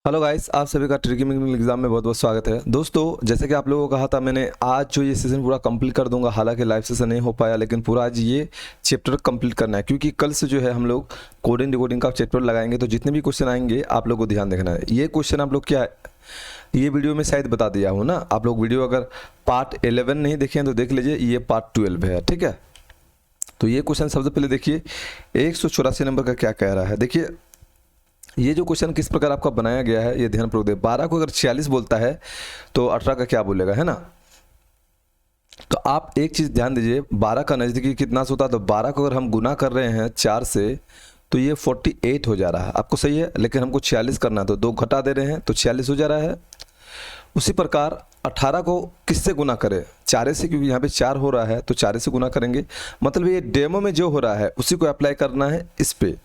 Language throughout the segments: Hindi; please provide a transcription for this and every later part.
हेलो गाइस, आप सभी का ट्रिकी मिंग एग्जाम में बहुत बहुत स्वागत है। दोस्तों, जैसे कि आप लोगों को कहा था मैंने, आज जो ये सेशन पूरा कंप्लीट कर दूंगा। हालांकि लाइव सेशन नहीं हो पाया, लेकिन पूरा आज ये चैप्टर कंप्लीट करना है, क्योंकि कल से जो है हम लोग कोडिंग डिकोडिंग का चैप्टर लगाएंगे। तो जितने भी क्वेश्चन आएंगे आप लोग को ध्यान देखना है। ये क्वेश्चन आप लोग क्या है, ये वीडियो में शायद बता दिया हूँ ना। आप लोग वीडियो अगर पार्ट 11 नहीं देखे हैं तो देख लीजिए, ये पार्ट 12 है, ठीक है। तो ये क्वेश्चन सबसे पहले देखिए, 184 नंबर का क्या कह रहा है। देखिए ये जो क्वेश्चन किस प्रकार आपका बनाया गया है, ये ध्यानपूर्वक देखिए। 12 को अगर 46 बोलता है तो 18 का क्या बोलेगा, है ना। तो आप एक चीज ध्यान दीजिए, 12 का नजदीकी कितना से होता है। तो 12 को अगर हम गुना कर रहे हैं 4 से तो ये 48 हो जा रहा है। आपको सही है, लेकिन हमको 46 करना है तो 2 घटा दे रहे हैं तो 46 हो जा रहा है। उसी प्रकार 18 को किससे गुना करें, 4 से, क्योंकि यहाँ पे 4 हो रहा है तो 4 से गुना करेंगे। मतलब ये डेमो में जो हो रहा है उसी को अप्लाई करना है इस पे।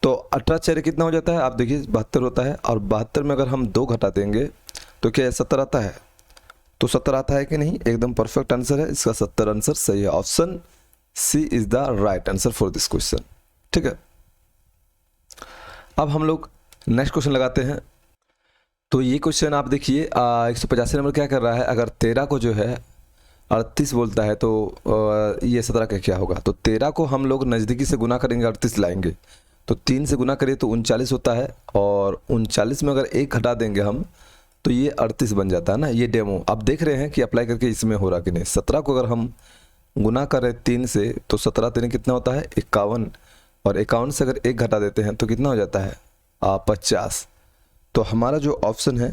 तो 18 4 कितना हो जाता है, आप देखिए 72 होता है। और 72 में अगर हम 2 घटा देंगे तो क्या 70 आता है। तो 70 आता है कि नहीं, एकदम परफेक्ट आंसर है इसका। 70 आंसर सही है। Option C is the right answer for this question, ठीक है। अब हम लोग नेक्स्ट क्वेश्चन लगाते हैं। तो ये क्वेश्चन आप देखिए, 185 नंबर क्या कर रहा है। अगर 13 को जो है 38 बोलता है तो ये 17 का क्या होगा। तो 13 को हम लोग नज़दीकी से गुना करेंगे, 38 लाएंगे तो 3 से गुना करिए तो 39 होता है। और 39 में अगर 1 घटा देंगे हम तो ये 38 बन जाता है ना। ये डेमो आप देख रहे हैं कि अप्लाई करके इसमें हो रहा कि नहीं। 17 को अगर हम गुना करें 3 से तो 17 3 कितना होता है 51। और 51 से अगर 1 घटा देते हैं तो कितना हो जाता है 50। तो हमारा जो ऑप्शन है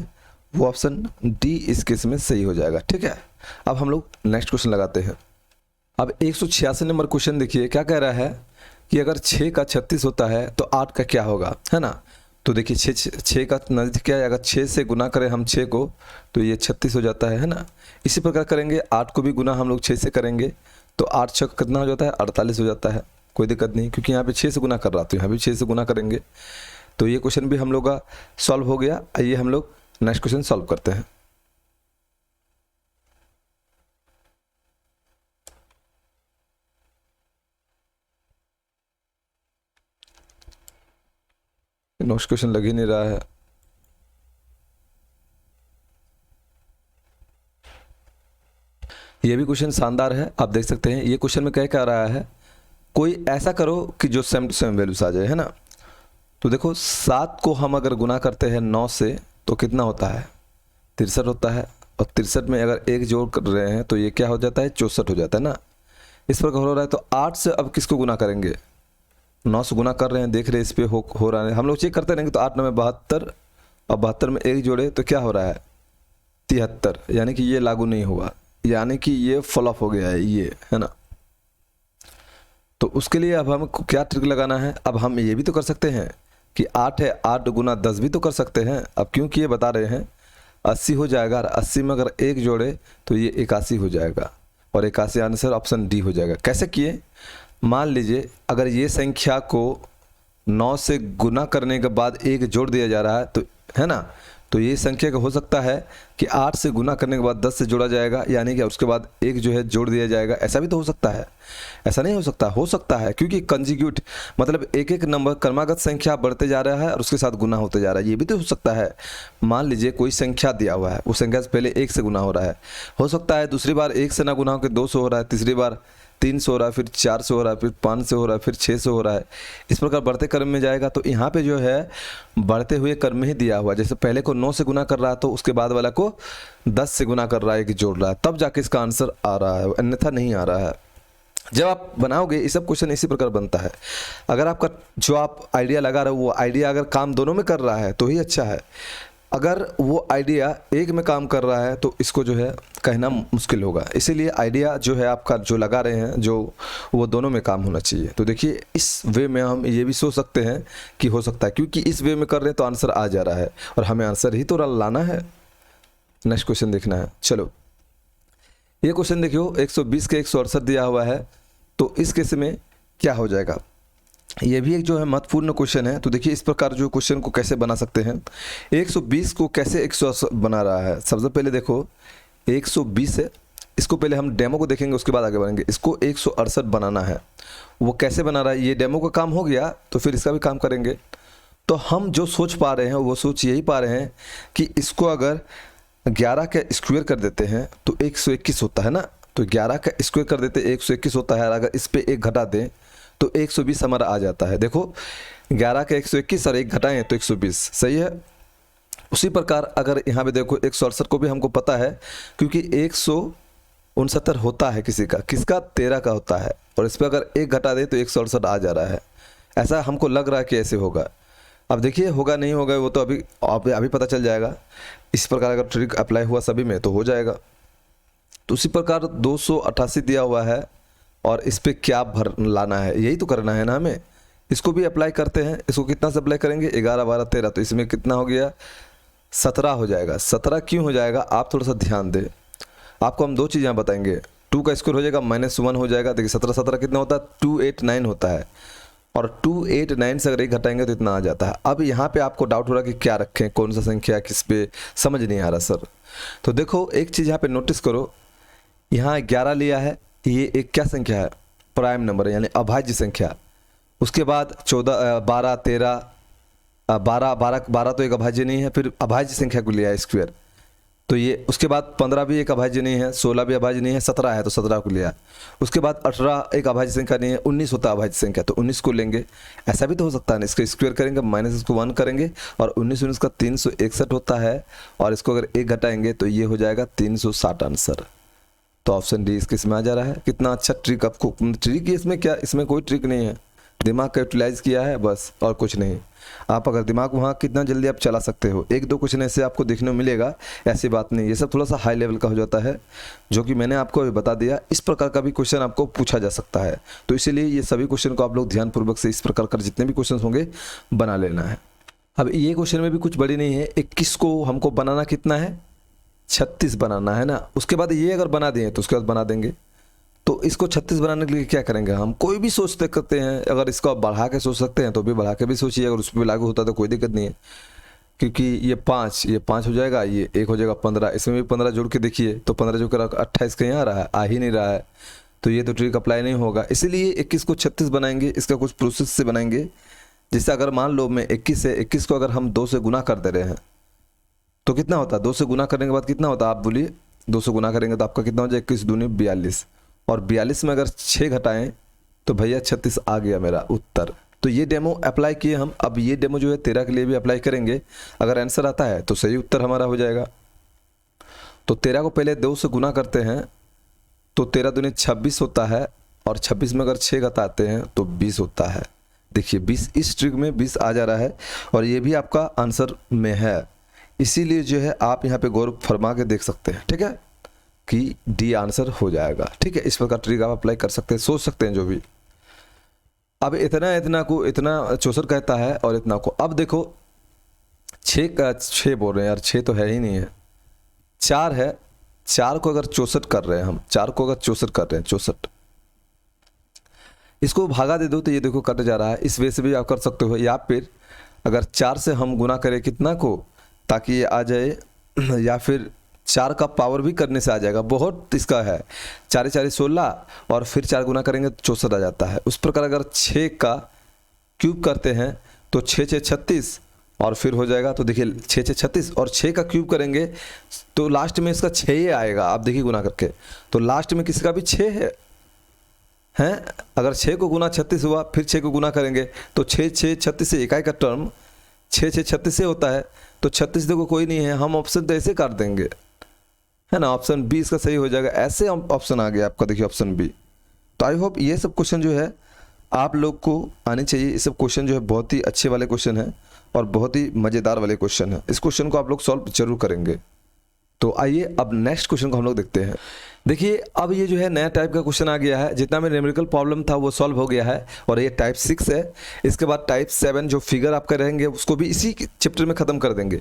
वो ऑप्शन डी इस केस में सही हो जाएगा, ठीक है। अब हम लोग नेक्स्ट क्वेश्चन लगाते हैं। अब 186 नंबर क्वेश्चन देखिए, क्या कह रहा है कि अगर 6 का 36 होता है तो 8 का क्या होगा, है ना। तो देखिए 6 का नज़दीक क्या है, अगर 6 से गुना करें हम 6 को तो ये 36 हो जाता है ना। इसी प्रकार करेंगे, 8 को भी गुना हम लोग 6 से करेंगे तो 8 6 कितना हो जाता है 48 हो जाता है। कोई दिक्कत नहीं, क्योंकि यहाँ पे 6 से गुना कर रहा तो यहाँ भी 6 से गुना करेंगे। तो ये क्वेश्चन भी हम लोग का सॉल्व हो गया। आइए हम लोग नेक्स्ट क्वेश्चन सॉल्व करते हैं। नेक्स्ट क्वेश्चन लग ही नहीं रहा है। ये भी क्वेश्चन शानदार है, आप देख सकते हैं। ये क्वेश्चन में क्या कह रहा है, कोई ऐसा करो कि जो सेम टू सेम वैल्यूज आ जाए, है ना। तो देखो 7 को हम अगर गुना करते हैं 9 से तो कितना होता है 63 होता है। और 63 में अगर 1 जोड़ कर रहे हैं तो ये क्या हो जाता है 64 हो जाता है ना। इस प्रकार हो रहा है। तो 8 से अब किसको गुना करेंगे, 9 से गुना कर रहे हैं, देख रहे हैं इस पे हो रहा है। हम लोग चेक करते रहेंगे। तो 8 9 में 72 और 72 में 1 जोड़े तो क्या हो रहा है 73, यानी कि ये लागू नहीं हुआ, यानी कि ये फ्लॉप हो गया है ये, है ना। तो उसके लिए अब हमको क्या ट्रिक लगाना है। अब हम ये भी तो कर सकते हैं कि 8 है, 8 गुना 10 भी तो कर सकते हैं। अब क्योंकि ये बता रहे हैं 80 हो जाएगा, और 80 में अगर 1 जोड़े तो ये 81 हो जाएगा। और 81 आंसर ऑप्शन डी हो जाएगा। कैसे किए, मान लीजिए अगर ये संख्या को 9 से गुना करने के बाद 1 जोड़ दिया जा रहा है तो, है ना। तो ये संख्या का हो सकता है कि 8 से गुना करने के बाद 10 से जोड़ा जाएगा, यानी कि उसके बाद 1 जो है जोड़ दिया जाएगा। ऐसा भी तो हो सकता है, ऐसा नहीं हो सकता है, क्योंकि कंजिक्यूट मतलब एक एक नंबर क्रमागत संख्या बढ़ते जा रहा है और उसके साथ गुना होते जा रहा है। ये भी तो हो सकता है। मान लीजिए कोई संख्या दिया हुआ है, उस संख्या से पहले 1 से गुना हो रहा है, हो सकता है दूसरी बार 1 से ना गुना होकर 2 से हो रहा है, तीसरी बार 3 से हो रहा है, फिर 4 से हो रहा है, फिर 5 से हो रहा है, फिर 6 से हो रहा है। इस प्रकार बढ़ते क्रम में जाएगा। तो यहाँ पे जो है बढ़ते हुए क्रम में ही दिया हुआ, जैसे पहले को 9 से गुना कर रहा है तो उसके बाद वाला को 10 से गुना कर रहा है, कि जोड़ रहा है, तब जाके इसका आंसर आ रहा है, अन्यथा नहीं आ रहा है। जब आप बनाओगे ये सब क्वेश्चन इसी प्रकार बनता है। अगर आपका जो आप आइडिया लगा रहे हो वो आइडिया अगर काम दोनों में कर रहा है तो ही अच्छा है। अगर वो आइडिया एक में काम कर रहा है तो इसको जो है कहना मुश्किल होगा। इसीलिए आइडिया जो है आपका जो लगा रहे हैं जो, वो दोनों में काम होना चाहिए। तो देखिए इस वे में हम ये भी सोच सकते हैं कि हो सकता है, क्योंकि इस वे में कर रहे हैं तो आंसर आ जा रहा है और हमें आंसर ही तो लाना है। नेक्स्ट क्वेश्चन देखना है। चलो ये क्वेश्चन देखियो, 120 के 168 दिया हुआ है। तो इस केस में क्या हो जाएगा, ये भी एक जो है महत्वपूर्ण क्वेश्चन है। तो देखिए इस प्रकार जो क्वेश्चन को कैसे बना सकते हैं। 120 को कैसे 168 बना रहा है। सबसे पहले देखो 120 है, इसको पहले हम डेमो को देखेंगे, उसके बाद आगे बढ़ेंगे। इसको 168 बनाना है। वो कैसे बना रहा है, ये डेमो का काम हो गया तो फिर इसका भी काम करेंगे। तो हम जो सोच पा रहे हैं वो सोच यही पा रहे हैं कि इसको अगर 11 का स्क्वायर कर देते हैं तो 121 होता है ना, तो 11 का स्क्वायर कर देते 121 होता है, और अगर इस पे 1 घटा दें तो 120 हमारा आ जाता है। देखो 11 का 121 और 1 घटाएं तो 120, सही है। उसी प्रकार अगर यहाँ पे देखो 168 को भी हमको पता है, क्योंकि 169 होता है किसी का, किसका 13 का होता है, और इस पर अगर 1 घटा दे तो 168 आ जा रहा है। ऐसा हमको लग रहा है कि ऐसे होगा। अब देखिए होगा नहीं होगा वो तो अभी पता चल जाएगा। इस प्रकार अगर ट्रिक अप्लाई हुआ सभी में तो हो जाएगा। तो उसी प्रकार 288 दिया हुआ है और इस पर क्या भर लाना है, यही तो करना है ना हमें। इसको भी अप्लाई करते हैं। इसको कितना से अप्लाई करेंगे, 11 12 13, तो इसमें कितना हो गया, 17 हो जाएगा। 17 क्यों हो जाएगा, आप थोड़ा सा ध्यान दें। आपको हम दो चीज़ें बताएंगे। 2 का स्क्वायर हो जाएगा -1 हो जाएगा। देखिए 17 17 कितना होता है, 289 होता है, और 289 से अगर 1 घटाएंगे तो इतना आ जाता है। अब यहाँ पे आपको डाउट हो रहा है कि क्या रखें, कौन सा संख्या किस पे, समझ नहीं आ रहा सर। तो देखो एक चीज़ यहाँ पे नोटिस करो, यहाँ 11 लिया है, ये एक क्या संख्या है, प्राइम नंबर है, यानी अभाज्य संख्या। उसके बाद 14 12 13 12 तो एक अभाज्य नहीं है, फिर अभाज्य संख्या को लिया है स्क्वायर, तो ये उसके बाद 15 भी एक अभाज्य नहीं है, 16 भी अभाज्य नहीं है, 17 है तो 17 को लिया। उसके बाद 18 एक अभाज्य संख्या नहीं है, 19 होता है अभाज्य संख्या, तो 19 को लेंगे। ऐसा भी तो हो सकता है ना, इसको स्क्वायर करेंगे माइनस इसको 1 करेंगे, और 19 का 361 होता है, और इसको अगर 1 घटाएंगे तो ये हो जाएगा 360 आंसर। तो ऑप्शन डी इसके इसमें आ जा रहा है। कितना अच्छा ट्रिक, आपको ट्रिक इसमें क्या, इसमें कोई ट्रिक नहीं है, दिमाग का यूटिलाइज किया है बस, और कुछ नहीं। आप अगर दिमाग वहाँ कितना जल्दी आप चला सकते हो, 1-2 क्वेश्चन ऐसे आपको देखने को मिलेगा, ऐसी बात नहीं। ये सब थोड़ा सा हाई लेवल का हो जाता है, जो कि मैंने आपको अभी बता दिया। इस प्रकार का भी क्वेश्चन आपको पूछा जा सकता है, तो इसीलिए ये सभी क्वेश्चन को आप लोग ध्यानपूर्वक से इस प्रकार का जितने भी क्वेश्चन होंगे बना लेना है। अब ये क्वेश्चन में भी कुछ बड़ी नहीं है, 21 को हमको बनाना कितना है, 36 बनाना है ना। उसके बाद ये अगर बना दिए तो उसके बाद बना देंगे। तो इसको 36 बनाने के लिए क्या करेंगे, हम कोई भी सोच सकते हैं। अगर इसको आप बढ़ा के सोच सकते हैं तो भी बढ़ा के भी सोचिए, अगर उस पर लागू होता है तो कोई दिक्कत नहीं है। क्योंकि ये 5 हो जाएगा, ये 1 हो जाएगा 15, इसमें भी 15 जोड़ के देखिए तो 15 जोड़ कर 28 कहीं आ रहा है, आ ही नहीं रहा है, तो ये तो ट्रिक अप्लाई नहीं होगा। इसीलिए 21 को 36 बनाएंगे। इसका कुछ प्रोसेस से बनाएंगे, जिससे अगर मान लो मैं 21 को अगर हम 2 से गुना कर दे रहे हैं तो कितना होता है, 2 से गुना करने के बाद कितना होता है, आप बोलिए। 2 से गुना करेंगे तो आपका कितना हो जाए, 21 दूनी 42, और 42 में अगर 6 घटाएं तो भैया 36 आ गया मेरा उत्तर। तो ये डेमो अप्लाई किए हम। अब ये डेमो जो है 13 के लिए भी अप्लाई करेंगे। अगर आंसर आता है तो सही उत्तर हमारा हो जाएगा। तो 13 को पहले 2 से गुना करते हैं तो 13 दूनी 26 होता है, और 26 में अगर 6 घटाते हैं तो 20 होता है। देखिए 20, इस ट्रिक में 20 आ जा रहा है, और ये भी आपका आंसर में है। इसीलिए जो है आप यहाँ पे गौर फरमा के देख सकते हैं, ठीक है, कि डी आंसर हो जाएगा। ठीक है, इस प्रकार ट्रिक आप अप्लाई कर सकते हैं, सोच सकते हैं जो भी। अब इतना को इतना 64 कहता है, और इतना को अब देखो 6 का 6 बोल रहे हैं यार, 6 तो है ही नहीं है, 4 है। 4 को अगर 64 कर रहे हैं हम, 4 को अगर 64 कर रहे हैं, 64 इसको भागा दे दो तो ये देखो कट जा रहा है। इस वजह से भी आप कर सकते हो, या फिर अगर 4 से हम गुना करें कितना को, ताकि ये आ जाए, या फिर 4 का पावर भी करने से आ जाएगा। बहुत इसका है, 4 4 16, और फिर 4 गुना करेंगे तो 64 आ जाता है। उस प्रकार अगर 6 का क्यूब करते हैं तो 6 6 36, और फिर हो जाएगा। तो देखिए 6 6 36, और 6 का क्यूब करेंगे तो लास्ट में इसका 6 ही आएगा। आप देखिए गुना करके, तो लास्ट में किसका भी 6 है। अगर 6 को गुना 36 हुआ, फिर 6 को गुना करेंगे तो 6 6 36 से इकाई का टर्म 6 6 36 से होता है। तो 36 देखो कोई नहीं है, हम ऑप्शन तो ऐसे काट देंगे, है ना। ऑप्शन बी इसका सही हो जाएगा। ऐसे ऑप्शन आ गया आपका, देखिए ऑप्शन बी। तो आई होप ये सब क्वेश्चन जो है आप लोग को आने चाहिए। ये सब क्वेश्चन जो है बहुत ही अच्छे वाले क्वेश्चन है, और बहुत ही मज़ेदार वाले क्वेश्चन है। इस क्वेश्चन को आप लोग सॉल्व जरूर करेंगे। तो आइए अब नेक्स्ट क्वेश्चन को हम लोग देखते हैं। देखिए अब ये जो है नया टाइप का क्वेश्चन आ गया है। जितना में न्यूमेरिकल प्रॉब्लम था वो सॉल्व हो गया है, और ये टाइप 6 है। इसके बाद टाइप 7 जो फिगर आपका रहेंगे उसको भी इसी चैप्टर में ख़त्म कर देंगे,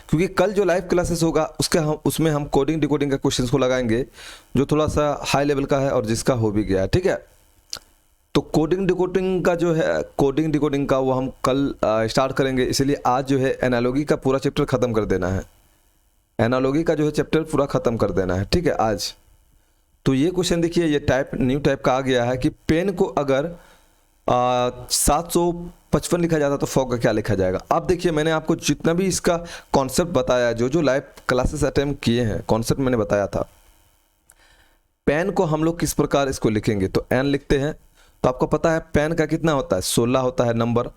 क्योंकि कल जो लाइव क्लासेस होगा उसमें हम कोडिंग डिकोडिंग का क्वेश्चन को लगाएंगे, जो थोड़ा सा हाई लेवल का है और जिसका हो भी गया है। ठीक है, तो कोडिंग डिकोडिंग का जो है, कोडिंग डिकोडिंग का वो हम कल स्टार्ट करेंगे। इसलिए आज जो है एनालॉजी का पूरा चैप्टर ख़त्म कर देना है। एनालॉजी का जो है चैप्टर पूरा ख़त्म कर देना है, ठीक है आज। तो ये क्वेश्चन देखिए, ये न्यू टाइप का आ गया है कि पेन को अगर 755 लिखा जाता तो फॉग का क्या लिखा जाएगा। अब देखिए मैंने आपको जितना भी इसका कॉन्सेप्ट बताया, जो लाइव क्लासेस अटेम्प्ट किए हैं, कॉन्सेप्ट मैंने बताया था। पेन को हम लोग किस प्रकार इसको लिखेंगे, तो एन लिखते हैं। तो आपको पता है पेन का कितना होता है, 16 होता है नंबर,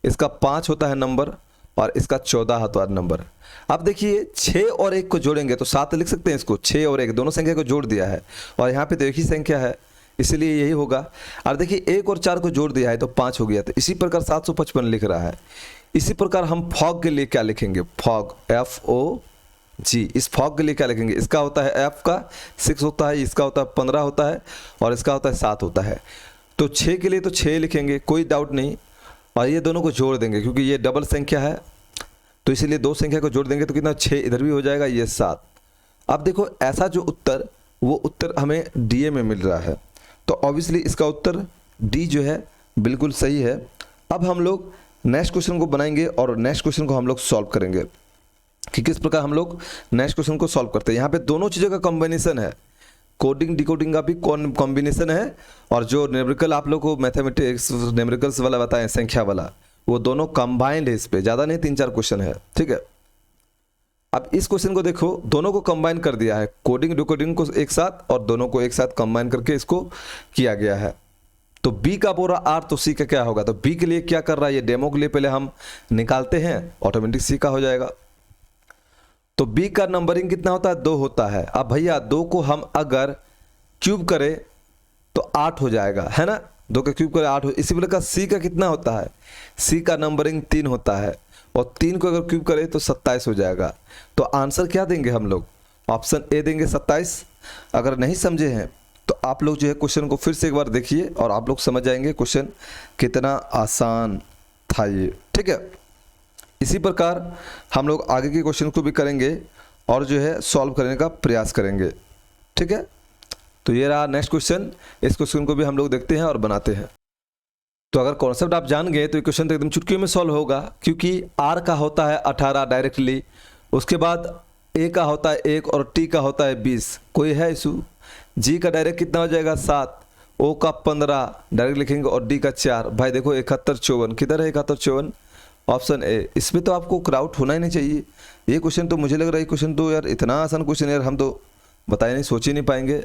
इसका 5 होता है नंबर, और इसका 14 होता है नंबर। अब देखिए 6 और 1 को जोड़ेंगे तो 7 लिख सकते हैं इसको। 6 और 1 दोनों संख्या को जोड़ दिया है, और यहाँ पे तो एक ही संख्या है, इसलिए यही होगा। और देखिए 1 और 4 को जोड़ दिया है तो 5 हो गया। तो इसी प्रकार 755 लिख रहा है। इसी प्रकार हम फॉग के लिए क्या लिखेंगे, फॉग, FOG। इस फॉग के लिए क्या लिखेंगे, इसका होता है F का 6 होता है, इसका होता है 15 होता है, और इसका होता है 7 होता है। तो 6 के लिए तो 6 लिखेंगे, कोई डाउट नहीं। और ये दोनों को जोड़ देंगे क्योंकि ये डबल संख्या है, तो इसीलिए 2 संख्या को जोड़ देंगे तो कितना, 6 इधर भी हो जाएगा, ये 7। अब देखो ऐसा जो उत्तर, वो उत्तर हमें DA में मिल रहा है, तो ऑब्वियसली इसका उत्तर D जो है बिल्कुल सही है। अब हम लोग नेक्स्ट क्वेश्चन को बनाएंगे और नेक्स्ट क्वेश्चन को हम लोग सॉल्व करेंगे कि किस प्रकार हम लोग नेक्स्ट क्वेश्चन को सॉल्व करते हैं। यहाँ पे दोनों चीज़ों का कॉम्बिनेशन है, कोडिंग डिकोडिंग का भी कॉम्बिनेशन है, और जो न्यूमेरिकल आप लोग को मैथमेटिक्स न्यूमेरिकल्स वाला बताएं, संख्या वाला, वो दोनों कंबाइंड है। इस पे ज़्यादा नहीं, 3-4 क्वेश्चन है, ठीक है। अब इस क्वेश्चन को देखो, दोनों को कंबाइन कर दिया है, कोडिंग डिकोडिंग को एक साथ, और दोनों को एक साथ कंबाइन करके इसको किया गया है। तो B का बोल रहा R, तो C का क्या होगा। तो B के लिए क्या कर रहा है, ये डेमो के लिए पहले हम निकालते हैं, ऑटोमेटिक C का हो जाएगा। तो B का नंबरिंग कितना होता है, 2 होता है। अब भैया 2 को हम अगर क्यूब करें तो 8 हो जाएगा, है ना। 2 का क्यूब करें 8 हो। इसी प्रकार C का कितना होता है, C का नंबरिंग 3 होता है, और 3 को अगर क्यूब करें तो 27 हो जाएगा। तो आंसर क्या देंगे हम लोग, ऑप्शन ए देंगे 27। अगर नहीं समझे हैं तो आप लोग जो है क्वेश्चन को फिर से एक बार देखिए और आप लोग समझ जाएंगे क्वेश्चन कितना आसान था ये, ठीक है। इसी प्रकार हम लोग आगे के क्वेश्चन को भी करेंगे और जो है सॉल्व करने का प्रयास करेंगे, ठीक है। तो ये रहा नेक्स्ट क्वेश्चन, इस क्वेश्चन को भी हम लोग देखते हैं और बनाते हैं। तो अगर कॉन्सेप्ट आप जान गए तो ये क्वेश्चन तो एकदम चुटकियों में सॉल्व होगा, क्योंकि R का होता है 18 डायरेक्टली, उसके बाद A का होता है 1 और T का होता है 20, कोई है इशू। G का डायरेक्ट कितना हो जाएगा 7, O का 15 डायरेक्ट लिखेंगे, और D का 4। भाई देखो 71 54, किधर है 71 54, ऑप्शन ए। इसमें तो आपको क्राउट होना ही नहीं चाहिए। ये क्वेश्चन तो मुझे लग रहा है, क्वेश्चन तो यार इतना आसान क्वेश्चन यार हम तो बताए नहीं, सोच ही नहीं पाएंगे।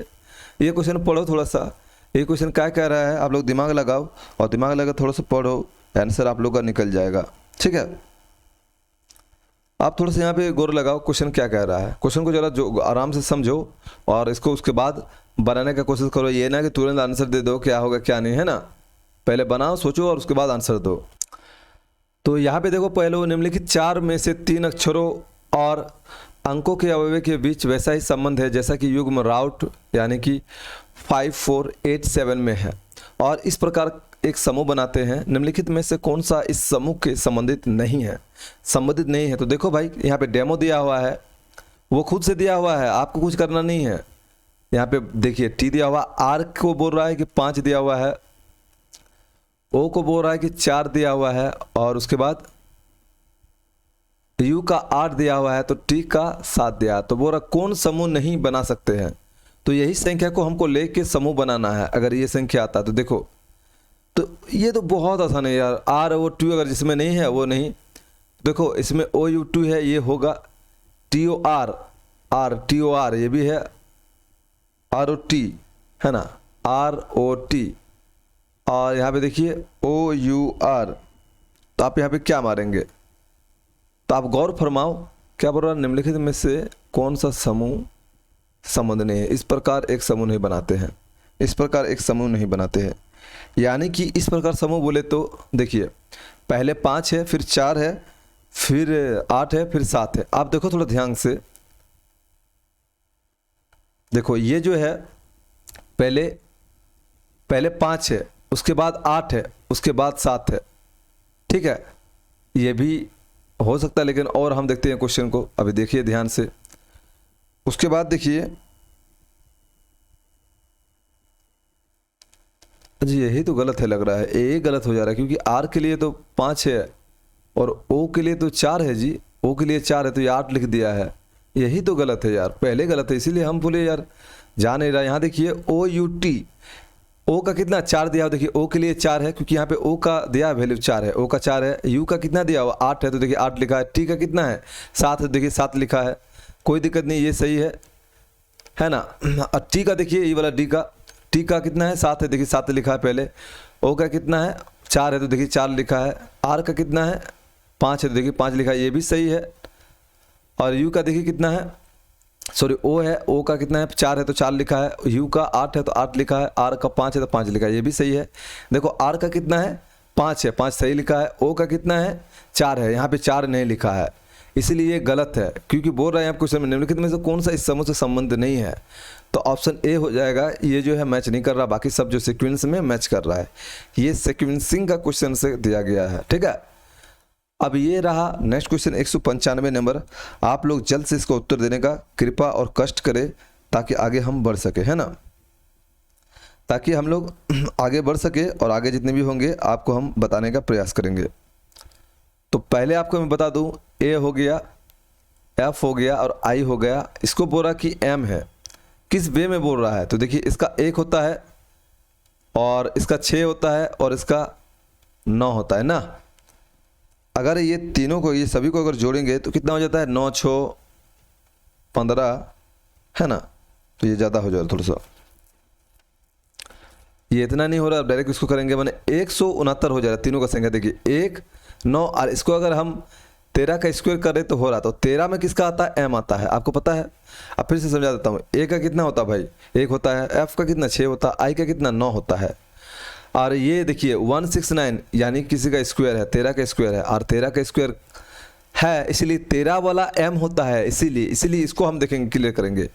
ये क्वेश्चन पढ़ो थोड़ा सा, ये क्वेश्चन क्या कह रहा है, आप लोग दिमाग लगाओ, और दिमाग लगा थोड़ा सा पढ़ो, आंसर आप लोग का निकल जाएगा, ठीक है। आप थोड़ा सा यहाँ पे गौर लगाओ, क्वेश्चन क्या कह रहा है। क्वेश्चन को जरा जो आराम से समझो और इसको उसके बाद बनाने का कोशिश करो। ये ना कि तुरंत आंसर दे दो, क्या होगा क्या नहीं, है ना। पहले बनाओ, सोचो और उसके बाद आंसर दो। तो यहाँ पे देखो, पहले वो निम्नलिखित 4 में से 3 अक्षरों और अंकों के अवयव के बीच वैसा ही संबंध है जैसा कि युग्म राउट यानी कि 5487 में है, और इस प्रकार एक समूह बनाते हैं। निम्नलिखित में से कौन सा इस समूह के संबंधित नहीं है। तो देखो भाई, यहाँ पे डेमो दिया हुआ है, वो खुद से दिया हुआ है, आपको कुछ करना नहीं है। यहाँ पे देखिए T दिया हुआ, R को बोल रहा है कि 5 दिया हुआ है, O को बोल रहा है कि 4 दिया हुआ है, और उसके बाद U का 8 दिया हुआ है, तो T का 7 दिया। तो बोल रहा कौन समूह नहीं बना सकते हैं। तो यही संख्या को हमको लेके समूह बनाना है। अगर ये संख्या आता तो देखो, तो ये तो बहुत आसान है यार। RO2 अगर जिसमें नहीं है वो नहीं, देखो इसमें OU2 है, ये होगा TOR, ये भी है ROT, है ना, ROT, और यहाँ पे देखिए OUR। तो आप यहाँ पे क्या मारेंगे, तो आप गौर फरमाओ क्या बोल रहा है, निम्नलिखित में से कौन सा समूह संबंध नहीं है। इस प्रकार एक समूह नहीं बनाते हैं, इस प्रकार एक समूह नहीं बनाते हैं। यानी कि इस प्रकार समूह बोले तो देखिए, पहले 5 है, फिर 4 है, फिर 8 है, फिर 7 है। आप देखो थोड़ा ध्यान से देखो, ये जो है पहले 5 है, उसके बाद 8 है, उसके बाद 7 है, ठीक है। ये भी हो सकता है, लेकिन और हम देखते हैं क्वेश्चन को, अभी देखिए ध्यान से। उसके बाद देखिए जी, यही तो गलत है लग रहा है, ए गलत हो जा रहा है, क्योंकि R के लिए तो 5 है और O के लिए तो 4 है जी। O के लिए 4 है तो ये 8 लिख दिया है, यही तो गलत है यार, पहले गलत है, इसीलिए हम बोले यार जा नहीं रहा। यहाँ देखिए OUT, ओ का कितना 4 दिया हुआ, देखिए ओ के लिए 4 है क्योंकि यहाँ पे ओ का दिया वैल्यू 4 है, ओ का 4 है। यू का कितना दिया हुआ 8 है, तो देखिए 8 लिखा है। टी का कितना है 7 है, देखिए 7 लिखा है, कोई दिक्कत नहीं, ये सही है ना। और टी का देखिए ये वाला डी का, टी का कितना है 7 है, देखिए 7 लिखा है पहले। ओ का कितना है 4 है, तो देखिए 4 लिखा है। आर का कितना है 5 है, तो देखिए 5 लिखा है, ये भी सही है। और यू का देखिए कितना है, सॉरी ओ है, ओ का कितना है 4 है, तो 4 लिखा है। यू का 8 है, तो 8 लिखा है। आर का 5 है, तो 5 लिखा है, ये भी सही है। देखो आर का कितना है 5 है, 5 सही लिखा है। ओ का कितना है 4 है, यहाँ पे 4 नहीं लिखा है, इसीलिए ये गलत है, क्योंकि बोल रहे हैं आप क्वेश्चन में निम्नलिखित में से कौन सा इस समूह से संबंध नहीं है, तो ऑप्शन ए हो जाएगा। ये जो है मैच नहीं कर रहा, बाकी सब जो सीक्वेंस में मैच कर रहा है, ये सीक्वेंसिंग का क्वेश्चन से दिया गया है, ठीक है। अब ये रहा नेक्स्ट क्वेश्चन 195 नंबर। आप लोग जल्द से इसका उत्तर देने का कृपा और कष्ट करें ताकि आगे हम बढ़ सके, है ना, ताकि हम लोग आगे बढ़ सके और आगे जितने भी होंगे आपको हम बताने का प्रयास करेंगे। तो पहले आपको मैं बता दूं, ए हो गया, एफ हो गया और आई हो गया। इसको बोल रहा कि एम है, किस वे में बोल रहा है, तो देखिए इसका 1 होता है और इसका 6 होता है और इसका 9 होता है ना। अगर ये तीनों को, ये सभी को अगर जोड़ेंगे तो कितना हो जाता है 9 6 15, है ना। तो ये ज़्यादा हो जाएगा थोड़ा सा, ये इतना नहीं हो रहा, डायरेक्ट इसको करेंगे मैंने 169 हो जाएगा तीनों का संख्या। देखिए 1 9 और इसको अगर हम 13 का स्क्वायर करें तो हो रहा, तो 13 में किसका आता है एम आता है, आपको पता है। अब फिर से समझा देता हूँ, ए का कितना होता है भाई 1 होता है, एफ का कितना 6 होता है, आई का कितना 9 होता है। और ये देखिए 169 यानी किसी का स्क्वायर है, 13 का स्क्वायर है, और 13 का स्क्वायर है इसलिए 13 वाला m होता है, इसीलिए इसको हम देखेंगे, क्लियर करेंगे।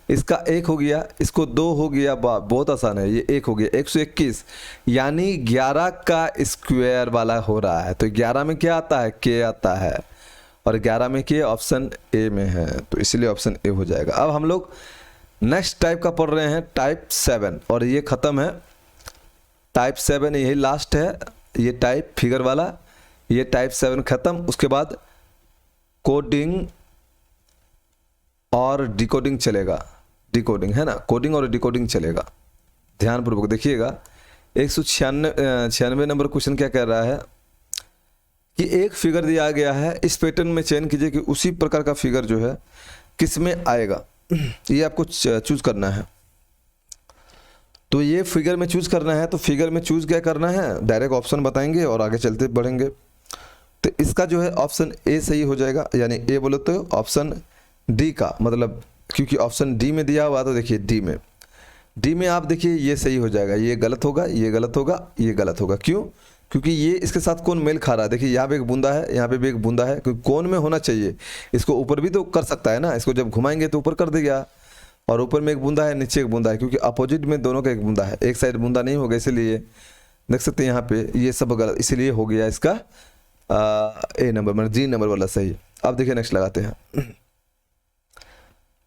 इसका 1 हो गया, इसको 2 हो गया, बहुत आसान है, ये 1 हो गया 121 यानी 11 का स्क्वायर वाला हो रहा है। तो 11 में क्या आता है k आता है, और 11 में के ऑप्शन ए में है, तो इसलिए ऑप्शन ए हो जाएगा। अब हम लोग नेक्स्ट टाइप का पढ़ रहे हैं, टाइप 7, और ये ख़त्म है। टाइप 7 यही लास्ट है, ये टाइप फिगर वाला, ये टाइप 7 ख़त्म। उसके बाद कोडिंग और डिकोडिंग चलेगा, डिकोडिंग है ना, कोडिंग और डिकोडिंग चलेगा। ध्यानपूर्वक देखिएगा। 196 नंबर क्वेश्चन क्या कह रहा है कि एक फिगर दिया गया है, इस पैटर्न में चयन कीजिए कि उसी प्रकार का फिगर जो है किस में आएगा। ये आपको चूज करना है, तो ये फिगर में चूज करना है। तो फिगर में चूज क्या करना है, डायरेक्ट ऑप्शन बताएंगे और आगे चलते बढ़ेंगे। तो इसका जो है ऑप्शन ए सही हो जाएगा, यानी ए बोले तो ऑप्शन डी का मतलब, क्योंकि ऑप्शन डी में दिया हुआ, तो देखिए डी में आप देखिए ये सही हो जाएगा, ये गलत होगा, ये गलत होगा, ये गलत होगा। क्यों, क्योंकि ये इसके साथ कौन मेल खा रहा है। देखिए यहाँ पे एक बूंदा है, यहाँ पे भी एक बूंदा है, क्योंकि कौन में होना चाहिए। इसको ऊपर भी तो कर सकता है ना, इसको जब घुमाएंगे तो ऊपर कर देगा, और ऊपर में एक बूंदा है, नीचे एक बूंदा है, क्योंकि अपोजिट में दोनों का एक बूंदा है, एक साइड बूंदा नहीं होगा, इसीलिए देख सकते हैं यहाँ पे ये सब गलत, इसीलिए हो गया इसका ए नंबर मतलब जी नंबर वाला सही। अब देखिए नेक्स्ट लगाते हैं,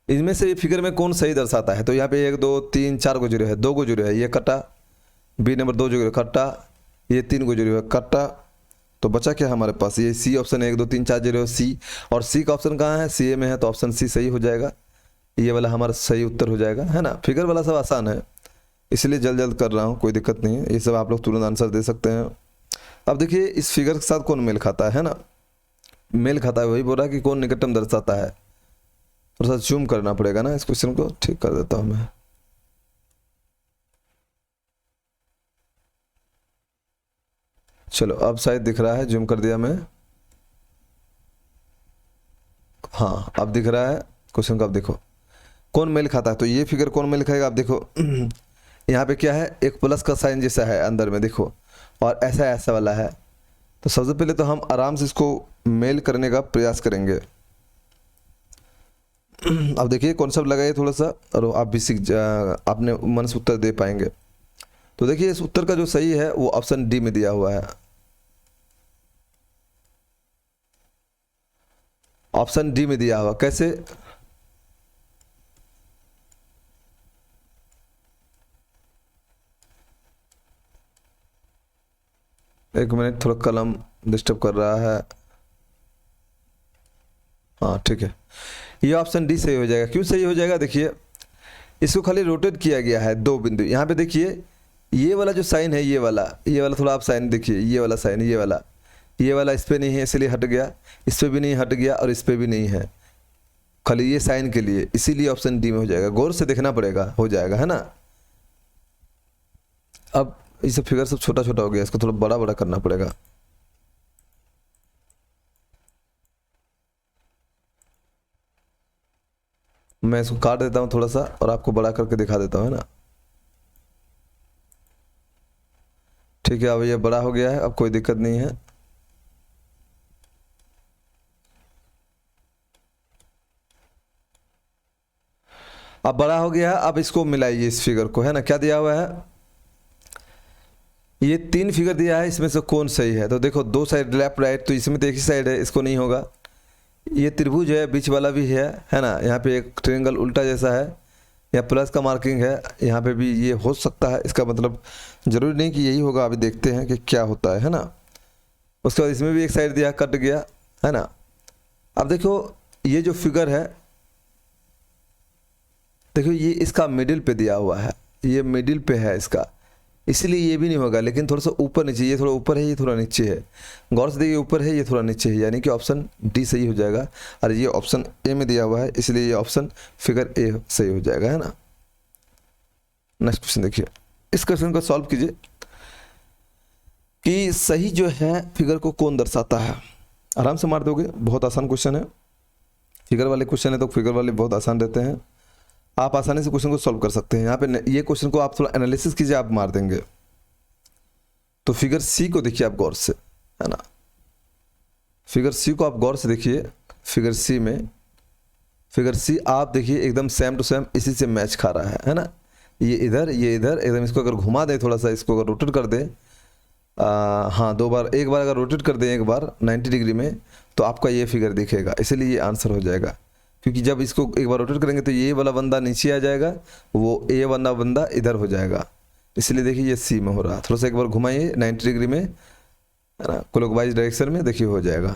इनमें से ये फिगर में कौन सही दर्शाता है। तो यहाँ पे 1 2 3 4 को जीरो है, 2 को जीरो है, ये कटा, बी नंबर 2 जीरो कट्टा, ये 3 को जीरो है कट्टा। तो बचा क्या हमारे पास, ये सी ऑप्शन 1 2 3 4 जीरो सी, और सी का ऑप्शन कहाँ है, सी ए में है, तो ऑप्शन सी सही हो जाएगा। ये वाला हमारा सही उत्तर हो जाएगा, है ना। फिगर वाला सब आसान है, इसलिए जल्द कर रहा हूँ, कोई दिक्कत नहीं है, ये सब आप लोग तुरंत आंसर दे सकते हैं। अब देखिए इस फिगर के साथ कौन मेल खाता है ना, मेल खाता है, वही बोल रहा है कि कौन निकटतम दर्शाता है। थोड़ा सा जूम करना पड़ेगा ना, इस क्वेश्चन को ठीक कर देता हूँ मैं। चलो अब शायद दिख रहा है, जूम कर दिया मैं, हाँ अब दिख रहा है क्वेश्चन को। अब देखो कौन मेल खाता है, तो ये फिगर कौन मेल खाएगा। आप देखो यहाँ पे क्या है, एक प्लस का साइन जैसा है अंदर में, देखो, और ऐसा वाला है। तो सबसे पहले तो हम आराम से इसको मेल करने का प्रयास करेंगे। अब देखिए कॉन्सेप्ट लगाइए थोड़ा सा, और आप भी अपने मन से उत्तर दे पाएंगे। तो देखिए इस उत्तर का जो सही है वो ऑप्शन डी में दिया हुआ है, ऑप्शन डी में दिया हुआ। कैसे, एक मिनट, थोड़ा कलम डिस्टर्ब कर रहा है, हाँ ठीक है, ये ऑप्शन डी सही हो जाएगा। क्यों सही हो जाएगा, देखिए इसको खाली रोटेट किया गया है 2 बिंदु। यहाँ पे देखिए ये वाला जो साइन है, ये वाला थोड़ा आप साइन देखिए, ये वाला साइन, ये वाला इस पे नहीं है इसलिए हट गया, इस पे भी नहीं हट गया और इस पे भी नहीं है, खाली ये साइन के लिए, इसीलिए ऑप्शन डी में हो जाएगा। गौर से देखना पड़ेगा, हो जाएगा, है ना। अब ये सब फिगर सब छोटा छोटा हो गया, इसको थोड़ा बड़ा बड़ा करना पड़ेगा। मैं इसको काट देता हूँ थोड़ा सा और आपको बड़ा करके दिखा देता हूँ, है ना। ठीक है, अब ये बड़ा हो गया है, अब कोई दिक्कत नहीं है। अब बड़ा हो गया है, अब इसको मिलाइए इस फिगर को, है ना। क्या दिया हुआ है, ये 3 फिगर दिया है, इसमें से कौन सही है। तो देखो दो साइड लेफ्ट राइट, तो इसमें तो एक ही साइड है, इसको नहीं होगा। ये त्रिभुज है, बीच वाला भी है ना। यहाँ पे एक ट्रायंगल उल्टा जैसा है, या प्लस का मार्किंग है, यहाँ पे भी ये हो सकता है। इसका मतलब जरूरी नहीं कि यही होगा, अभी देखते हैं कि क्या होता है ना। उसके बाद इसमें भी एक साइड दिया, कट गया, है ना। अब देखो ये जो फिगर है, देखो ये इसका मिडिल पे दिया हुआ है, ये मिडिल पे है इसका, इसलिए ये भी नहीं होगा। लेकिन थोड़ा सा ऊपर नीचे, ये थोड़ा ऊपर है, ये थोड़ा नीचे है। गौर से देखिए, ऊपर है, ये थोड़ा नीचे है, यानी कि ऑप्शन डी सही हो जाएगा। और ये ऑप्शन ए में दिया हुआ है, इसलिए ये ऑप्शन फिगर ए सही हो जाएगा, है ना। नेक्स्ट क्वेश्चन देखिए, इस क्वेश्चन को सॉल्व कीजिए कि सही जो है फिगर को कौन दर्शाता है। आराम से मार दोगे, बहुत आसान क्वेश्चन है। फिगर वाले क्वेश्चन है तो फिगर वाले बहुत आसान रहते हैं, आप आसानी से क्वेश्चन को सॉल्व कर सकते हैं। यहाँ पे ये क्वेश्चन को आप थोड़ा एनालिसिस कीजिए, आप मार देंगे। तो फिगर सी को देखिए आप गौर से, है ना। फिगर सी को आप गौर से देखिए। फिगर सी में, फिगर सी आप देखिए एकदम सेम टू सेम इसी से मैच खा रहा है ना। ये इधर एकदम, इसको अगर घुमा दे थोड़ा सा, इसको अगर रोटेट कर दे, हाँ दो बार, एक बार अगर रोटेट कर दें एक बार 90 डिग्री में, तो आपका ये फिगर दिखेगा। इसलिए ये आंसर हो जाएगा, क्योंकि जब इसको एक बार रोटेट करेंगे तो ये वाला बंदा नीचे आ जाएगा, वो ए वाला बंदा इधर हो जाएगा। इसलिए देखिए ये सी में हो रहा है। थोड़ा सा एक बार घुमाइए 90 डिग्री में, है ना, क्लॉकवाइज डायरेक्शन में, देखिए हो जाएगा।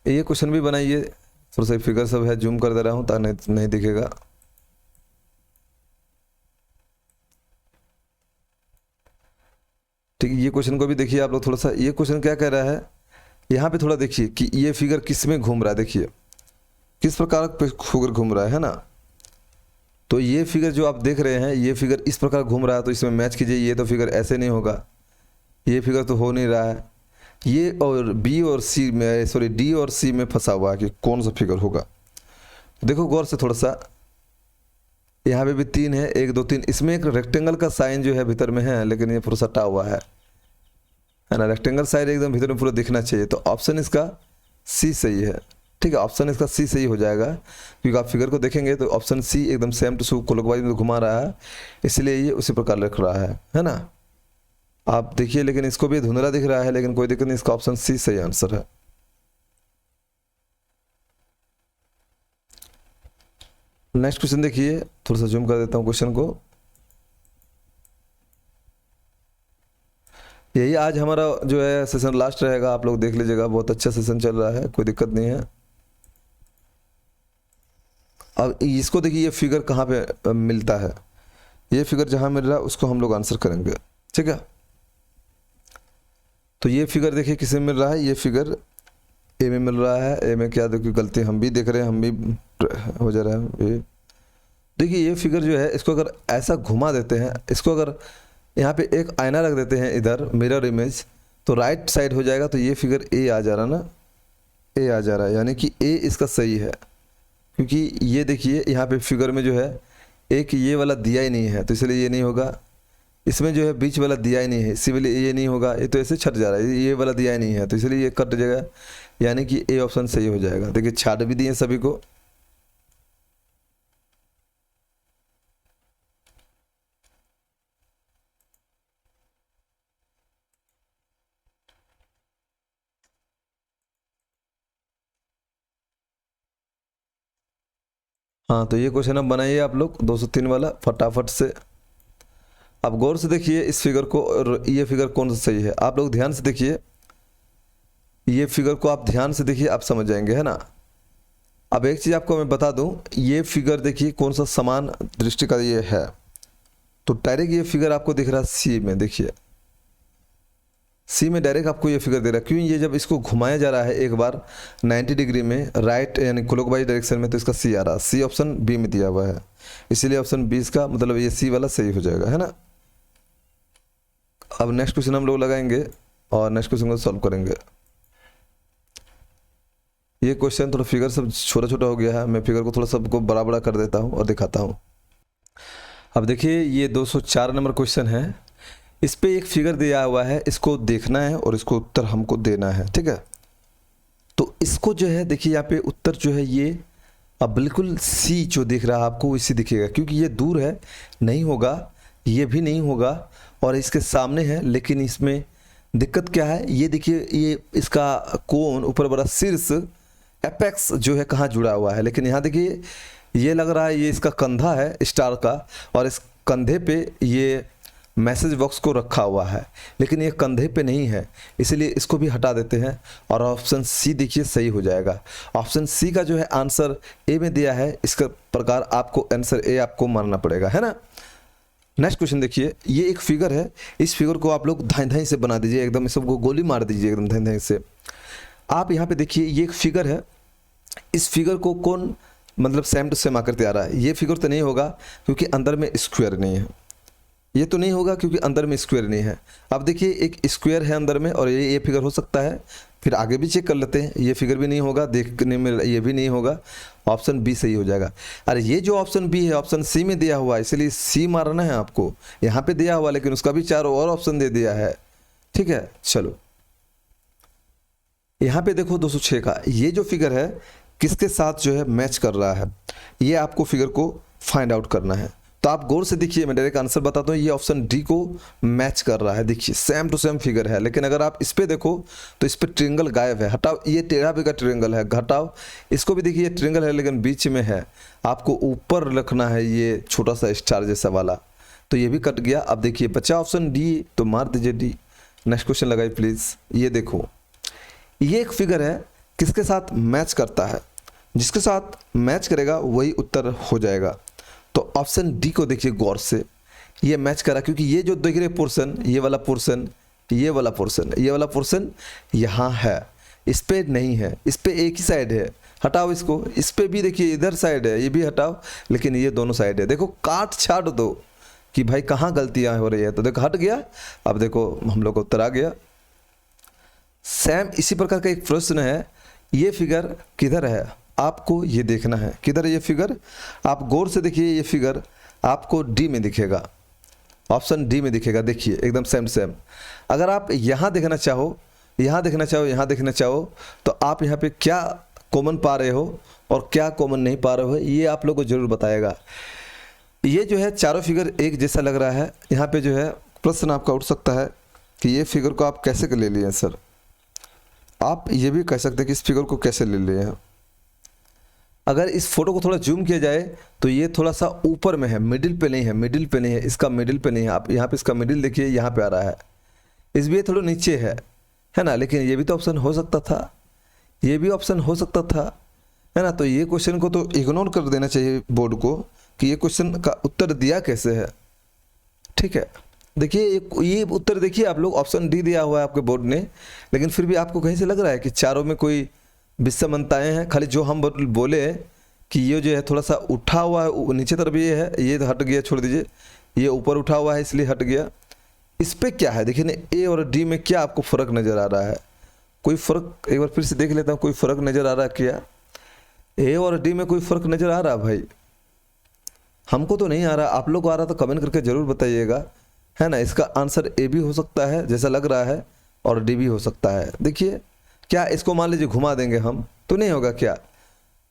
ये क्वेश्चन भी बनाइए, थोड़ा सा फिगर सब है, जूम कर दे रहा हूँ ताकि नहीं दिखेगा। ठीक है, ये क्वेश्चन को भी देखिए आप लोग थोड़ा सा। ये क्वेश्चन क्या कह रहा है, यहाँ पे थोड़ा देखिए कि ये फिगर किस में घूम रहा है, देखिए किस प्रकार पे फिगर घूम रहा है ना। तो ये फिगर जो आप देख रहे हैं, ये फिगर इस प्रकार घूम रहा है, तो इसमें मैच कीजिए। ये तो फिगर ऐसे नहीं होगा, ये फिगर तो हो नहीं रहा है। ये और बी और सी में, सॉरी डी और सी में फंसा हुआ है कि कौन सा फिगर होगा। देखो गौर से थोड़ा सा, यहाँ पे भी 3 है, 1 2 3। इसमें एक रेक्टेंगल का साइन जो है भीतर में है, लेकिन ये पूरा सटा हुआ है ना। रेक्टेंगल साइड एकदम भीतर में पूरा दिखना चाहिए, तो ऑप्शन इसका सी सही है। ठीक है, ऑप्शन इसका सी सही हो जाएगा, क्योंकि आप फिगर को देखेंगे तो ऑप्शन सी एकदम सेम टू सू क्लॉकवाइज में घुमा रहा है, इसलिए ये उसी प्रकार लिख रहा है ना। आप देखिए, लेकिन इसको भी धुंधला दिख रहा है, लेकिन कोई दिक्कत नहीं, इसका ऑप्शन सी सही आंसर है। नेक्स्ट क्वेश्चन देखिए, थोड़ा सा जूम कर देता हूँ क्वेश्चन को। यही आज हमारा जो है सेशन लास्ट रहेगा, आप लोग देख लीजिएगा, बहुत अच्छा सेशन चल रहा है, कोई दिक्कत नहीं है। अब इसको देखिए, ये फिगर कहाँ पे मिलता है, ये फिगर जहाँ मिल रहा है उसको हम लोग आंसर करेंगे, ठीक है। तो ये फिगर देखिए किसे मिल रहा है, ये फिगर ए में मिल रहा है। ए में क्या देखिए गलती हम भी देख रहे हैं, हम भी हो जा रहा है ये। देखिए ये फिगर जो है, इसको अगर ऐसा घुमा देते हैं, इसको अगर यहाँ पे एक आईना रख देते हैं इधर, मिरर इमेज, तो राइट साइड हो जाएगा। तो ये फिगर ए आ जा रहा ना, ए आ जा रहा है, यानी कि ए इसका सही है। क्योंकि ये देखिए यहाँ पे फिगर में जो है एक ये वाला दिया ही नहीं है, तो इसलिए ये नहीं होगा। इसमें जो है बीच वाला दिया ही नहीं है, इसीलिए ये नहीं होगा। ये तो ऐसे छट जा रहा है, ये वाला दिया ही नहीं है, तो इसलिए ये कट जाएगा, यानी कि ए ऑप्शन सही हो जाएगा। देखिए छाट भी दिए सभी को। हाँ, तो ये क्वेश्चन अब बनाइए आप लोग 203 वाला फटाफट से। अब गौर से देखिए इस फिगर को, और ये फिगर कौन सा सही है, आप लोग ध्यान से देखिए। ये फिगर को आप ध्यान से देखिए, आप समझ जाएंगे, है ना। अब एक चीज़ आपको मैं बता दूं, ये फिगर देखिए कौन सा समान दृष्टि का ये है। तो डायरेक्ट ये फिगर आपको दिख रहा है सी में, देखिए सी में डायरेक्ट आपको ये फिगर दे रहा है। क्यों? ये जब इसको घुमाया जा रहा है एक बार 90 डिग्री में राइट यानी क्लॉकवाइज डायरेक्शन में, तो इसका सी आ रहा है। सी ऑप्शन बी में दिया हुआ है, इसीलिए ऑप्शन 20 का मतलब ये सी वाला सही हो जाएगा, है ना। अब नेक्स्ट क्वेश्चन हम लोग लगाएंगे और नेक्स्ट क्वेश्चन को सॉल्व करेंगे। ये क्वेश्चन थोड़ा फिगर सब छोटा छोटा हो गया है, मैं फिगर को थोड़ा सबको बड़ा बड़ा कर देता हूँ और दिखाता हूँ। अब देखिए ये 204 नंबर क्वेश्चन है, इस पे एक फिगर दिया हुआ है, इसको देखना है और इसको उत्तर हमको देना है, ठीक है। तो इसको जो है देखिए यहाँ पे उत्तर जो है ये अब बिल्कुल सी जो दिख रहा है आपको इसी दिखेगा, क्योंकि ये दूर है, नहीं होगा, ये भी नहीं होगा और इसके सामने है। लेकिन इसमें दिक्कत क्या है, ये देखिए ये इसका कोण ऊपर बड़ा शीर्ष एपेक्स जो है कहाँ जुड़ा हुआ है, लेकिन यहाँ देखिए ये लग रहा है ये इसका कंधा है स्टार का, और इस कंधे पे ये मैसेज बॉक्स को रखा हुआ है, लेकिन ये कंधे पे नहीं है, इसलिए इसको भी हटा देते हैं और ऑप्शन सी देखिए सही हो जाएगा। ऑप्शन सी का जो है आंसर ए में दिया है, इसका प्रकार आपको आंसर ए आपको मानना पड़ेगा, है ना। नेक्स्ट क्वेश्चन देखिए, ये एक फिगर है, इस फिगर को आप लोग धाई धाई से बना दीजिए, एकदम सबको गोली मार दीजिए एकदम धाई धाई से। आप यहाँ पे देखिए ये एक फिगर है, इस फिगर को कौन मतलब सेम टू सेम आकृति आ रहा है। ये फिगर तो नहीं होगा क्योंकि अंदर में स्क्वायर नहीं है, ये तो नहीं होगा क्योंकि अंदर में स्क्वायर नहीं है। अब देखिए एक स्क्वायर है अंदर में और ये फिगर हो सकता है, फिर आगे भी चेक कर लेते हैं, ये फिगर भी नहीं होगा, देखने में ये भी नहीं होगा, ऑप्शन बी सही हो जाएगा। अरे ये जो ऑप्शन बी है ऑप्शन सी में दिया हुआ है, इसलिए सी मारना है आपको, यहाँ पे दिया हुआ लेकिन उसका भी चारों और ऑप्शन दे दिया है, ठीक है। चलो यहाँ पे देखो 206 का ये जो फिगर है किसके साथ जो है मैच कर रहा है, ये आपको फिगर को फाइंड आउट करना है। तो आप गौर से देखिए, मैं डायरेक्ट आंसर बताता हूँ, ये ऑप्शन डी को मैच कर रहा है, देखिए सेम टू सेम फिगर है। लेकिन अगर आप इस पे देखो तो इस पे ट्रायंगल गायब है, हटाओ, ये टेढ़ा भी का ट्रायंगल है, हटाओ इसको भी, देखिए ये ट्रायंगल है लेकिन बीच में है, आपको ऊपर रखना है ये छोटा सा स्टार जैसा वाला, तो ये भी कट गया। अब देखिए बचा ऑप्शन डी, तो मार दीजिए डी। नेक्स्ट क्वेश्चन लगाइए प्लीज़। ये देखो ये एक फिगर है, किसके साथ मैच करता है, जिसके साथ मैच करेगा वही उत्तर हो जाएगा। तो ऑप्शन डी को देखिए गौर से, ये मैच करा, क्योंकि ये जो देख रहे पोर्शन, ये वाला पोर्शन, ये वाला पोर्शन, ये वाला पोर्शन यहाँ है, इस पे नहीं है, इस पे एक ही साइड है, हटाओ इसको। इस पे भी देखिए इधर साइड है, ये भी हटाओ, लेकिन ये दोनों साइड है। देखो काट छाट दो कि भाई कहाँ गलतियाँ हो रही है, तो देखो हट गया। अब देखो हम लोग को उत्तर आ गया। सेम इसी प्रकार का एक प्रश्न है, ये फिगर किधर है, आपको ये देखना है किधर है ये फिगर। आप गौर से देखिए, ये फिगर आपको डी में दिखेगा, ऑप्शन डी में दिखेगा, देखिए एकदम सेम सेम। अगर आप यहाँ देखना चाहो, यहाँ देखना चाहो, यहाँ देखना चाहो, तो आप यहाँ पे क्या कॉमन पा रहे हो और क्या कॉमन नहीं पा रहे हो, ये आप लोग को जरूर बताएगा। ये जो है चारों फिगर एक जैसा लग रहा है। यहाँ पे जो है प्रश्न आपका उठ सकता है कि ये फिगर को आप कैसे ले लिए सर। आप ये भी कह सकते हैं कि इस फिगर को कैसे ले लिए हैं। अगर इस फोटो को थोड़ा जूम किया जाए तो ये थोड़ा सा ऊपर में है, मिडिल पे नहीं है, मिडिल पे नहीं है, इसका मिडिल पे नहीं है। आप यहाँ पे इसका मिडिल देखिए, यहाँ पे आ रहा है, इस भी थोड़ा नीचे है ना। लेकिन ये भी तो ऑप्शन हो सकता था, ये भी ऑप्शन हो सकता था, है ना। तो ये क्वेश्चन को तो इग्नोर कर देना चाहिए बोर्ड को कि ये क्वेश्चन का उत्तर दिया कैसे है, ठीक है। देखिए ये उत्तर देखिए, आप लोग ऑप्शन डी दिया हुआ है आपके बोर्ड ने, लेकिन फिर भी आपको कहीं से लग रहा है कि चारों में कोई विषमताएं हैं। खाली जो हम बोले कि ये जो है थोड़ा सा उठा हुआ है नीचे तरफ, ये है, ये हट गया, छोड़ दीजिए, ये ऊपर उठा हुआ है इसलिए हट गया। इस पे क्या है देखिए ना, ए और डी में क्या आपको फ़र्क नज़र आ रहा है, कोई फ़र्क एक बार फिर से देख लेता हूँ, कोई फ़र्क नज़र आ रहा है क्या, ए और डी में कोई फ़र्क नज़र आ रहा है भाई? हमको तो नहीं आ रहा, आप लोग को आ रहा तो कमेंट करके ज़रूर बताइएगा, है ना। इसका आंसर ए भी हो सकता है जैसा लग रहा है और डी भी हो सकता है। देखिए क्या इसको मान लीजिए घुमा देंगे हम तो नहीं होगा क्या,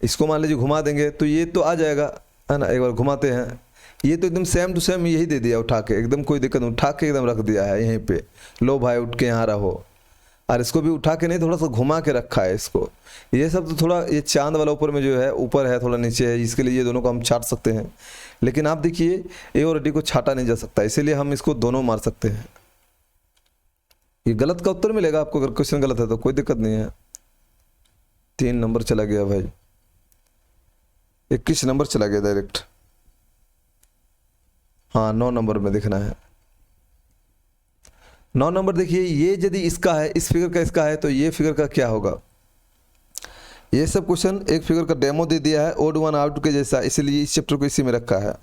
इसको मान लीजिए घुमा देंगे तो ये तो आ जाएगा, है ना। एक बार घुमाते हैं, ये तो एकदम सेम टू सेम यही दे दिया उठा के, एकदम कोई दिक्कत नहीं, उठा के एकदम रख दिया है यहीं पे, लो भाई उठ के यहाँ रहो। और इसको भी उठा के नहीं, थोड़ा सा घुमा के रखा है इसको। ये सब तो थोड़ा, ये चांद वाला ऊपर में जो है, ऊपर है थोड़ा नीचे है, इसके लिए ये दोनों को हम छाट सकते हैं। लेकिन आप देखिए ए और डी को छाटा नहीं जा सकता, इसीलिए हम इसको दोनों मार सकते हैं। ये गलत का उत्तर मिलेगा आपको, अगर क्वेश्चन गलत है तो कोई दिक्कत नहीं है। 3 नंबर चला गया भाई, 21 नंबर चला गया डायरेक्ट। हाँ 9 नंबर में देखना है। 9 नंबर देखिए, ये यदि इसका है, इस फिगर का इसका है, तो ये फिगर का क्या होगा। ये सब क्वेश्चन एक फिगर का डेमो दे दिया है ओड वन आउट के जैसा, इसलिए इस चैप्टर को इसी में रखा है।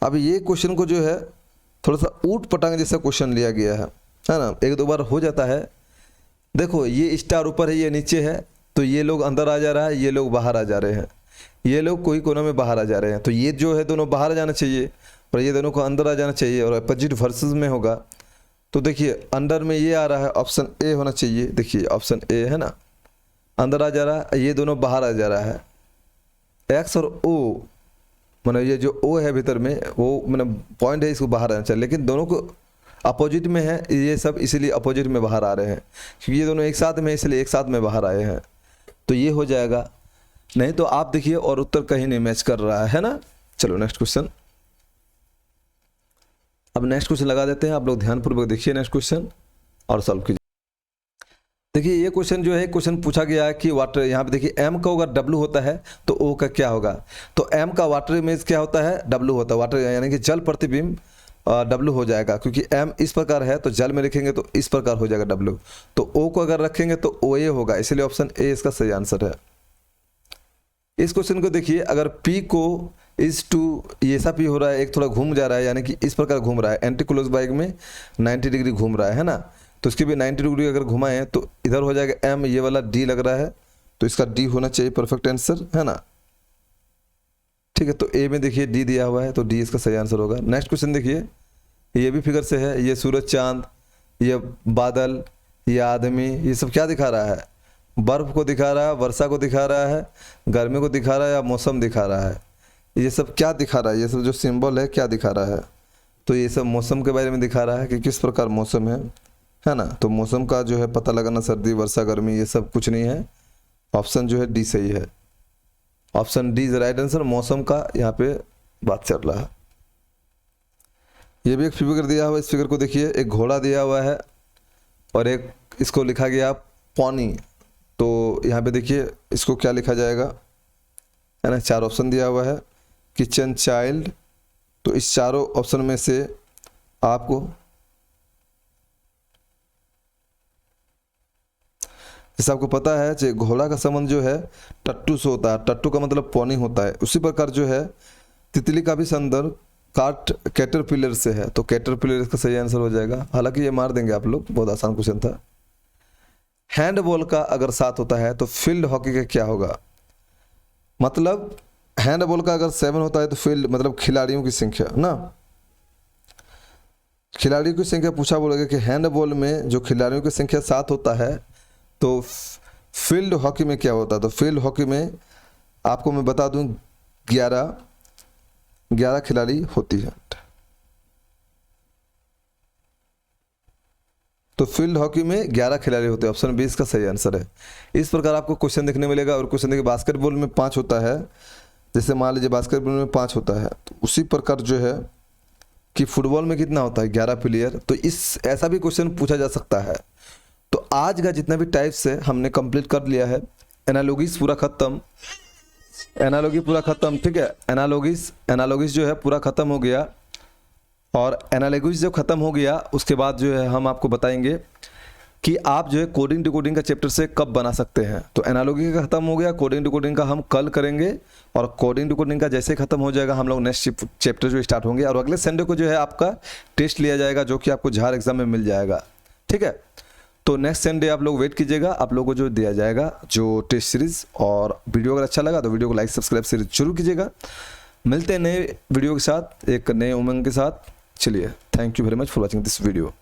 अब ये क्वेश्चन को जो है थोड़ा सा ऊट पटांग जैसा क्वेश्चन लिया गया है ना, एक दो बार हो जाता है। देखो ये स्टार ऊपर है, ये नीचे है, तो ये लोग अंदर आ जा रहा है, ये लोग बाहर आ जा रहे हैं, ये लोग कोई कोने में बाहर आ जा रहे हैं, तो ये जो है दोनों बाहर आ जाना चाहिए और ये दोनों को अंदर आ जाना चाहिए, और अपोजिट वर्सेस में होगा। तो देखिए अंदर में ये आ रहा है, ऑप्शन ए होना चाहिए। देखिए ऑप्शन ए है ना, अंदर आ जा रहा है, ये दोनों बाहर आ जा रहा है। एक्स और ओ, मतलब ये जो ओ है भीतर में, वो मतलब पॉइंट है, इसको बाहर आना चाहिए, लेकिन दोनों को अपोजिट में है ये सब, इसीलिए अपोजिट में बाहर आ रहे हैं, क्योंकि ये दोनों एक साथ में, इसलिए एक साथ में बाहर आए हैं, तो ये हो जाएगा। नहीं तो आप देखिए और उत्तर कहीं नहीं मैच कर रहा है ना। चलो नेक्स्ट क्वेश्चन। अब नेक्स्ट क्वेश्चन लगा देते हैं, आप लोग ध्यानपूर्वक देखिए नेक्स्ट क्वेश्चन और सॉल्व कीजिए। देखिए ये क्वेश्चन जो है, क्वेश्चन पूछा गया है कि वाटर, यहाँ पे देखिए m का अगर W होता है तो O का क्या होगा। तो m का वाटर इमेज क्या होता है, W होता है, वाटर यानी कि जल प्रतिबिंब W हो जाएगा, क्योंकि m इस प्रकार है तो जल में लिखेंगे तो इस प्रकार हो जाएगा W। तो O को अगर रखेंगे तो OA होगा, इसलिए ऑप्शन ए इसका सही आंसर है। इस क्वेश्चन को देखिए, अगर P को इस टू ये ऐसा P हो रहा है, एक थोड़ा घूम जा रहा है, यानी कि इस प्रकार घूम रहा है, एंटी क्लोज बाइक में 90 डिग्री घूम रहा है ना, तो इसके भी 90 डिग्री अगर घुमाएं तो इधर हो जाएगा M, ये वाला D लग रहा है, तो इसका D होना चाहिए परफेक्ट आंसर, है ना। ठीक है, तो ए में देखिए D दिया हुआ है, तो D इसका सही आंसर होगा। नेक्स्ट क्वेश्चन देखिए, ये भी फिगर से है, ये सूरज चांद, ये बादल, ये आदमी, ये सब क्या दिखा रहा है, बर्फ को दिखा रहा है, वर्षा को दिखा रहा है, गर्मी को दिखा रहा है, या मौसम दिखा रहा है। ये सब क्या दिखा रहा है, ये सब जो सिंबल है क्या दिखा रहा है, तो ये सब मौसम के बारे में दिखा रहा है कि किस प्रकार मौसम है ना। तो मौसम का जो है पता लगाना, सर्दी वर्षा गर्मी ये सब कुछ नहीं है, ऑप्शन जो है डी सही है, option D is right answer. मौसम का यहाँ पे बात चल रहा है। ये भी एक फिगर दिया हुआ है, इस फिगर को देखिए, एक घोड़ा दिया हुआ है और एक इसको लिखा गया पानी, तो यहाँ पे देखिए इसको क्या लिखा जाएगा, है ना। 4 ऑप्शन दिया हुआ है, किचन, चाइल्ड, तो इस चारों ऑप्शन में से आपको, जैसे आपको पता है कि घोड़ा का संबंध जो है टट्टू से होता है, टट्टू का मतलब पानी होता है, उसी प्रकार जो है तितली का भी संदर्भ कैटरपिलर से है, तो कैटरपिलर इसका सही आंसर हो जाएगा। हालांकि ये मार देंगे आप लोग, बहुत आसान क्वेश्चन था। हैंडबॉल का अगर 7 होता है तो फील्ड हॉकी का क्या होगा, मतलब हैंडबॉल का अगर 7 होता है तो फील्ड मतलब खिलाड़ियों की संख्या ना, खिलाड़ियों की संख्या पूछा बोलेगा कि हैंडबॉल में जो खिलाड़ियों की संख्या 7 होता है तो फील्ड हॉकी में क्या होता है। तो फील्ड हॉकी में आपको मैं बता दूं 11 खिलाड़ी होती है। तो फील्ड हॉकी में 11 खिलाड़ी होते हैं, ऑप्शन 20 का सही आंसर है। इस प्रकार आपको क्वेश्चन देखने मिलेगा। और क्वेश्चन देखिए, बास्केटबॉल में 5 होता है, जैसे मान लीजिए बास्केटबॉल में 5 होता है, तो उसी प्रकार जो है कि फुटबॉल में कितना होता है, 11 प्लेयर। तो इस ऐसा भी क्वेश्चन पूछा जा सकता है। तो आज का जितना भी टाइप्स है हमने कंप्लीट कर लिया है। एनालॉजीज पूरा खत्म, एनालॉजी पूरा खत्म, ठीक है। एनालॉजीज जो है पूरा खत्म हो गया। और एनालॉजीज जब खत्म हो गया उसके बाद जो है हम आपको बताएंगे कि आप जो है कोडिंग डिकोडिंग का चैप्टर से कब बना सकते हैं। तो एनालॉजी का खत्म हो गया, कोडिंग डिकोडिंग का हम कल करेंगे। और कोडिंग डिकोडिंग का जैसे खत्म हो जाएगा हम लोग नेक्स्ट चैप्टर जो स्टार्ट होंगे। और अगले संडे को जो है आपका टेस्ट लिया जाएगा, जो कि आपको झार एग्जाम में मिल जाएगा, ठीक है। तो नेक्स्ट संडे आप लोग वेट कीजिएगा, आप लोगों को जो दिया जाएगा जो टेस्ट सीरीज। और वीडियो अगर अच्छा लगा तो वीडियो को लाइक सब्सक्राइब सीरीज जरूर कीजिएगा। मिलते हैं नए वीडियो के साथ, एक नए उमंग के साथ। चलिए, thank you very much for watching this video.